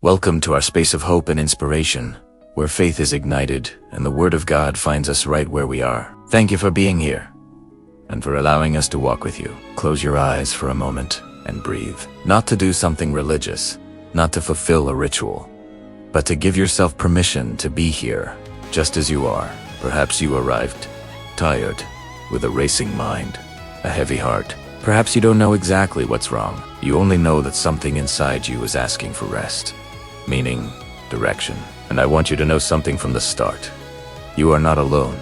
Welcome to our space of hope and inspiration, where faith is ignited and the Word of God finds us right where we are. Thank you for being here and for allowing us to walk with you. Close your eyes for a moment and breathe. Not to do something religious, not to fulfill a ritual, but to give yourself permission to be here, just as you are. Perhaps you arrived tired, with a racing mind, a heavy heart. Perhaps you don't know exactly what's wrong. You only know that something inside you is asking for rest, meaning, direction. And I want you to know something from the start. You are not alone,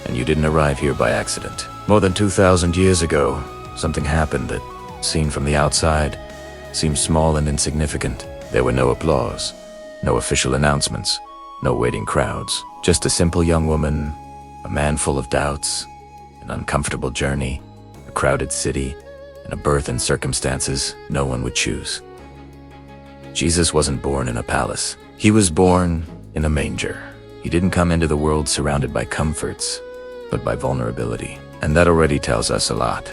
and you didn't arrive here by accident. More than 2,000 years ago, something happened that, seen from the outside, seemed small and insignificant. There were no applause, no official announcements, no waiting crowds. Just a simple young woman, a man full of doubts, an uncomfortable journey, a crowded city, and a birth in circumstances no one would choose. Jesus wasn't born in a palace. He was born in a manger. He didn't come into the world surrounded by comforts, but by vulnerability. And that already tells us a lot.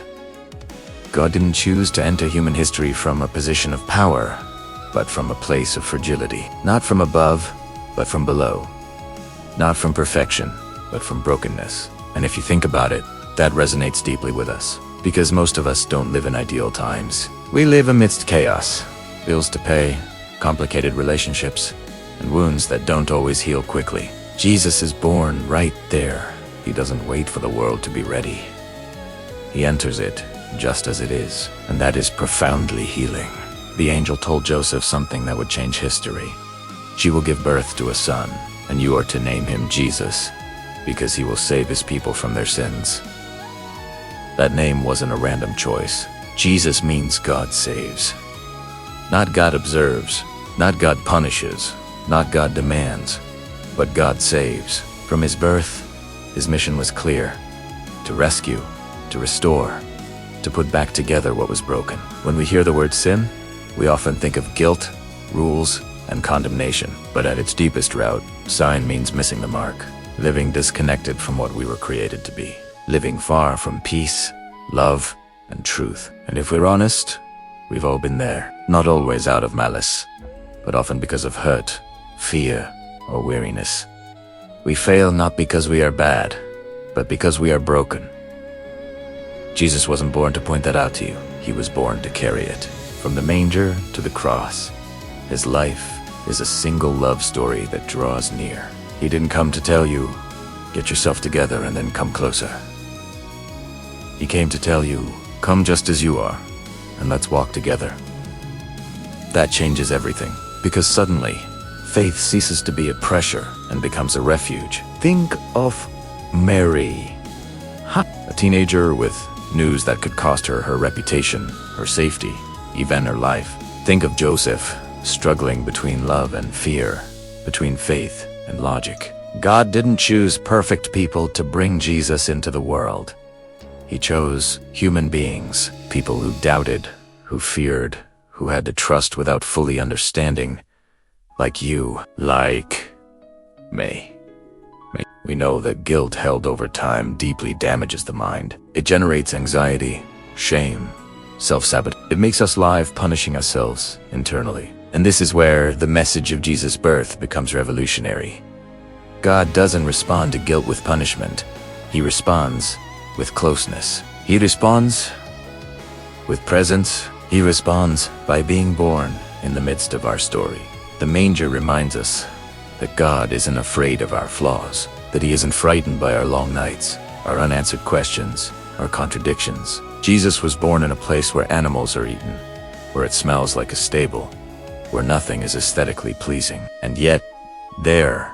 God didn't choose to enter human history from a position of power, but from a place of fragility. Not from above, but from below. Not from perfection, but from brokenness. And if you think about it, that resonates deeply with us. Because most of us don't live in ideal times. We live amidst chaos, bills to pay, complicated relationships, and wounds that don't always heal quickly. Jesus is born right there. He doesn't wait for the world to be ready. He enters it just as it is, and that is profoundly healing. The angel told Joseph something that would change history. She will give birth to a son, and you are to name him Jesus, because he will save his people from their sins. That name wasn't a random choice. Jesus means God saves. Not God observes, not God punishes, not God demands, but God saves. From his birth, his mission was clear: to rescue, to restore, to put back together what was broken. When we hear the word sin, we often think of guilt, rules, and condemnation. But at its deepest root, sin means missing the mark, living disconnected from what we were created to be, living far from peace, love, and truth. And if we're honest, we've all been there. Not always out of malice, but often because of hurt, fear, or weariness. We fail not because we are bad, but because we are broken. Jesus wasn't born to point that out to you. He was born to carry it. From the manger to the cross, his life is a single love story that draws near. He didn't come to tell you, get yourself together and then come closer. He came to tell you, come just as you are, and let's walk together. That changes everything, because suddenly, faith ceases to be a pressure and becomes a refuge. Think of Mary, a teenager with news that could cost her her reputation, her safety, even her life. Think of Joseph, struggling between love and fear, between faith and logic. God didn't choose perfect people to bring Jesus into the world. He chose human beings, people who doubted, who feared, who had to trust without fully understanding, like you, like me. We know that guilt held over time deeply damages the mind. It generates anxiety, shame, self-sabotage. It makes us live punishing ourselves internally. And this is where the message of Jesus' birth becomes revolutionary. God doesn't respond to guilt with punishment. He responds with closeness. He responds with presence. He responds by being born in the midst of our story. The manger reminds us that God isn't afraid of our flaws, that he isn't frightened by our long nights, our unanswered questions, our contradictions. Jesus was born in a place where animals are eaten, where it smells like a stable, where nothing is aesthetically pleasing. And yet, there,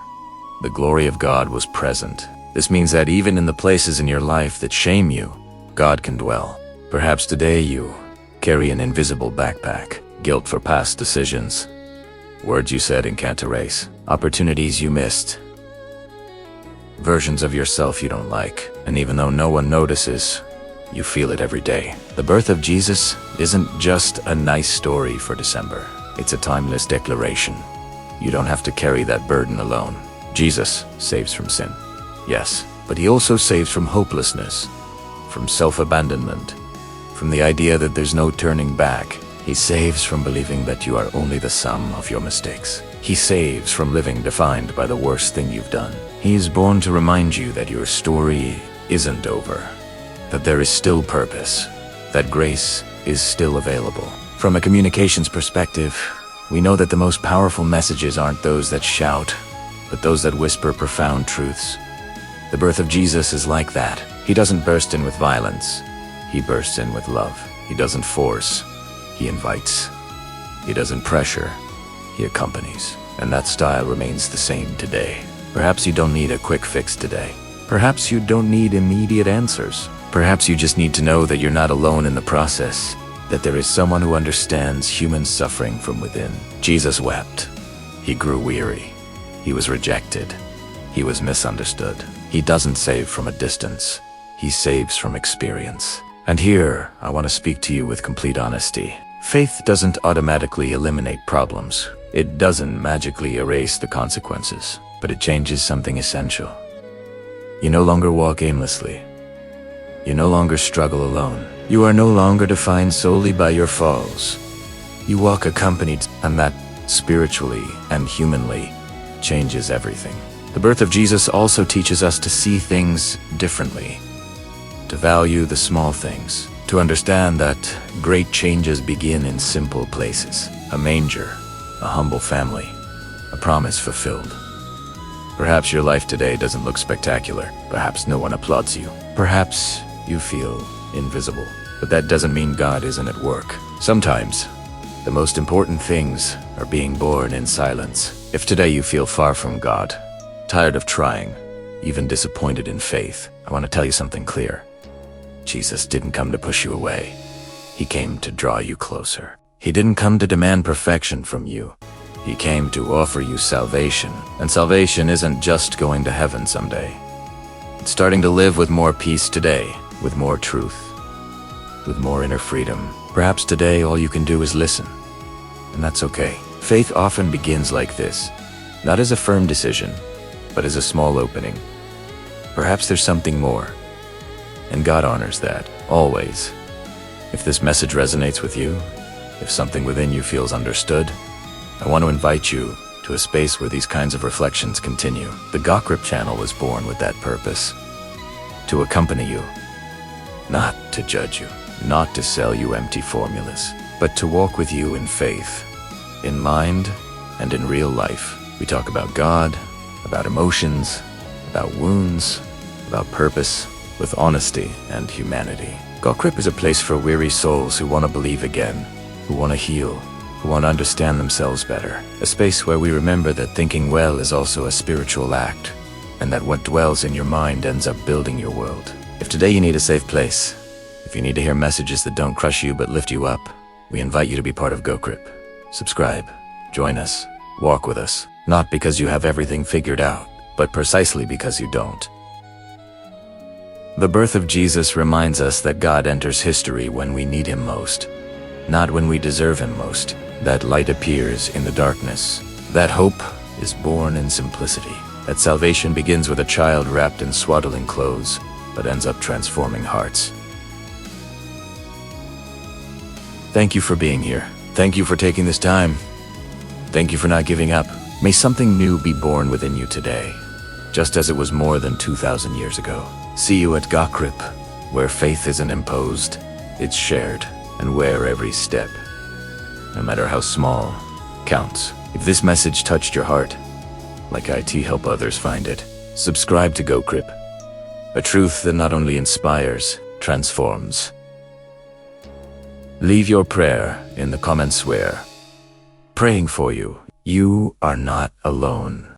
the glory of God was present. This means that even in the places in your life that shame you, God can dwell. Perhaps today you carry an invisible backpack, guilt for past decisions, words you said and can't erase, opportunities you missed, versions of yourself you don't like. And even though no one notices, you feel it every day. The birth of Jesus isn't just a nice story for December. It's a timeless declaration. You don't have to carry that burden alone. Jesus saves from sin, yes, but he also saves from hopelessness, from self-abandonment, from the idea that there's no turning back. He saves from believing that you are only the sum of your mistakes. He saves from living defined by the worst thing you've done. He is born to remind you that your story isn't over, that there is still purpose, that grace is still available. From a communications perspective, we know that the most powerful messages aren't those that shout, but those that whisper profound truths. The birth of Jesus is like that. He doesn't burst in with violence. He bursts in with love. He doesn't force. He invites. He doesn't pressure. He accompanies. And that style remains the same today. Perhaps you don't need a quick fix today. Perhaps you don't need immediate answers. Perhaps you just need to know that you're not alone in the process, that there is someone who understands human suffering from within. Jesus wept. He grew weary. He was rejected. He was misunderstood. He doesn't save from a distance. He saves from experience. And here, I want to speak to you with complete honesty. Faith doesn't automatically eliminate problems. It doesn't magically erase the consequences, but it changes something essential. You no longer walk aimlessly. You no longer struggle alone. You are no longer defined solely by your falls. You walk accompanied, and that, spiritually and humanly, changes everything. The birth of Jesus also teaches us to see things differently, to value the small things, to understand that great changes begin in simple places. A manger, a humble family, a promise fulfilled. Perhaps your life today doesn't look spectacular. Perhaps no one applauds you. Perhaps you feel invisible. But that doesn't mean God isn't at work. Sometimes, the most important things are being born in silence. If today you feel far from God, tired of trying, even disappointed in faith, I want to tell you something clear. Jesus didn't come to push you away. He came to draw you closer. He didn't come to demand perfection from you. He came to offer you salvation. And salvation isn't just going to heaven someday. It's starting to live with more peace today, with more truth, with more inner freedom. Perhaps today all you can do is listen. And that's okay. Faith often begins like this, not as a firm decision, but as a small opening. Perhaps there's something more. And God honors that, always. If this message resonates with you, if something within you feels understood, I want to invite you to a space where these kinds of reflections continue. The Gokrip channel was born with that purpose. To accompany you. Not to judge you. Not to sell you empty formulas. But to walk with you in faith. In mind and in real life. We talk about God, about emotions, about wounds, about purpose, with honesty and humanity. Gokrip is a place for weary souls who want to believe again, who want to heal, who want to understand themselves better. A space where we remember that thinking well is also a spiritual act, and that what dwells in your mind ends up building your world. If today you need a safe place, if you need to hear messages that don't crush you but lift you up, we invite you to be part of Gokrip. Subscribe, join us, walk with us, not because you have everything figured out, but precisely because you don't. The birth of Jesus reminds us that God enters history when we need him most, not when we deserve him most. That light appears in the darkness. That hope is born in simplicity. That salvation begins with a child wrapped in swaddling clothes, but ends up transforming hearts. Thank you for being here. Thank you for taking this time. Thank you for not giving up. May something new be born within you today, just as it was more than 2,000 years ago. See you at Gokrip, where faith isn't imposed, it's shared, and where every step, no matter how small, counts. If this message touched your heart, like IT help others find it, subscribe to Gokrip, a truth that not only inspires, transforms. Leave your prayer in the comments where, praying for you, you are not alone.